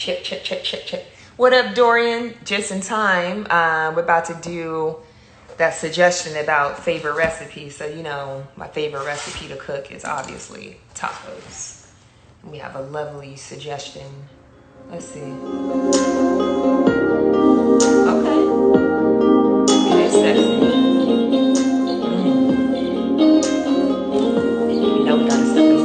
Check, check, check, check, check. What up, Dorian? Just in time. We're about to do that suggestion about favorite recipes. So, you know, my favorite recipe to cook is obviously tacos. We have a lovely suggestion. Let's see. Okay. It is sexy. You know we gotta step in.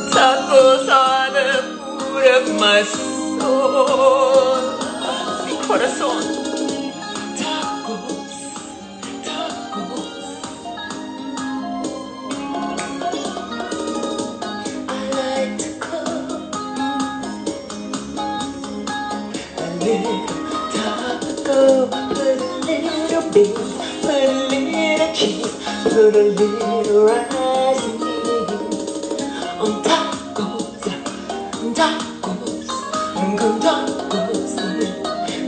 Tacos are the food of my soul. Mi corazón. Tacos, tacos. I like to cook a little taco, put a little beef, put a little cheese, put a little rice on tacos, tacos, con tacos,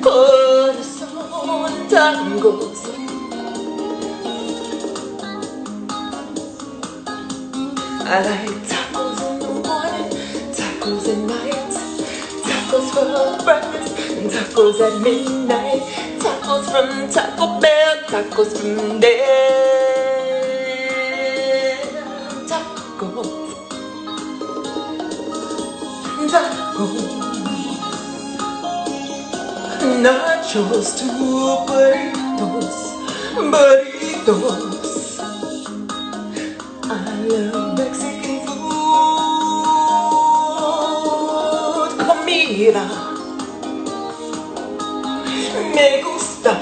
corazón, tacos. I like tacos in the morning, tacos at night, tacos for breakfast, and tacos at midnight, tacos from Taco Bell, tacos from there, tacos. Tacos, nachos to burritos, burritos. I love Mexican food, comida, me gusta,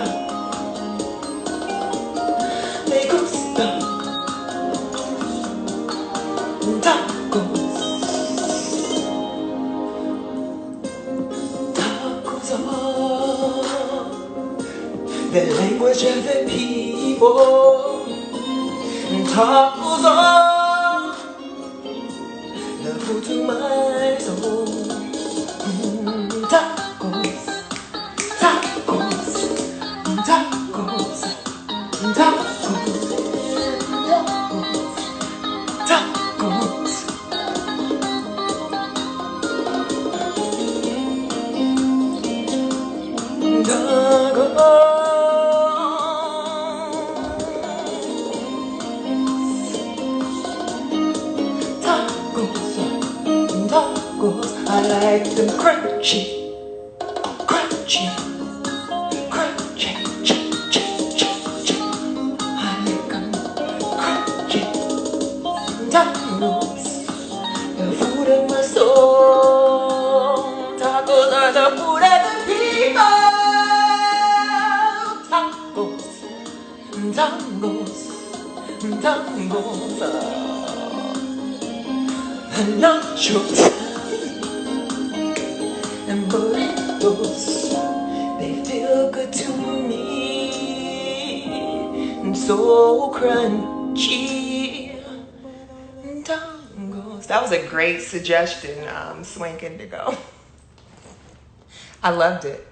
me gusta, tacos. The language of the people. Tacos are the food to my soul. Tacos, tacos, tacos, tacos, tacos. Tacos, I like them crunchy, crunchy, crunchy, I like them crunchy. Tacos, the food of my soul. Tacos are the food of the people. Tacos, tacos, tacos. And nachos and burritos, they feel good to me, and so crunchy. Tacos. That was a great suggestion, Swank Indigo. I loved it.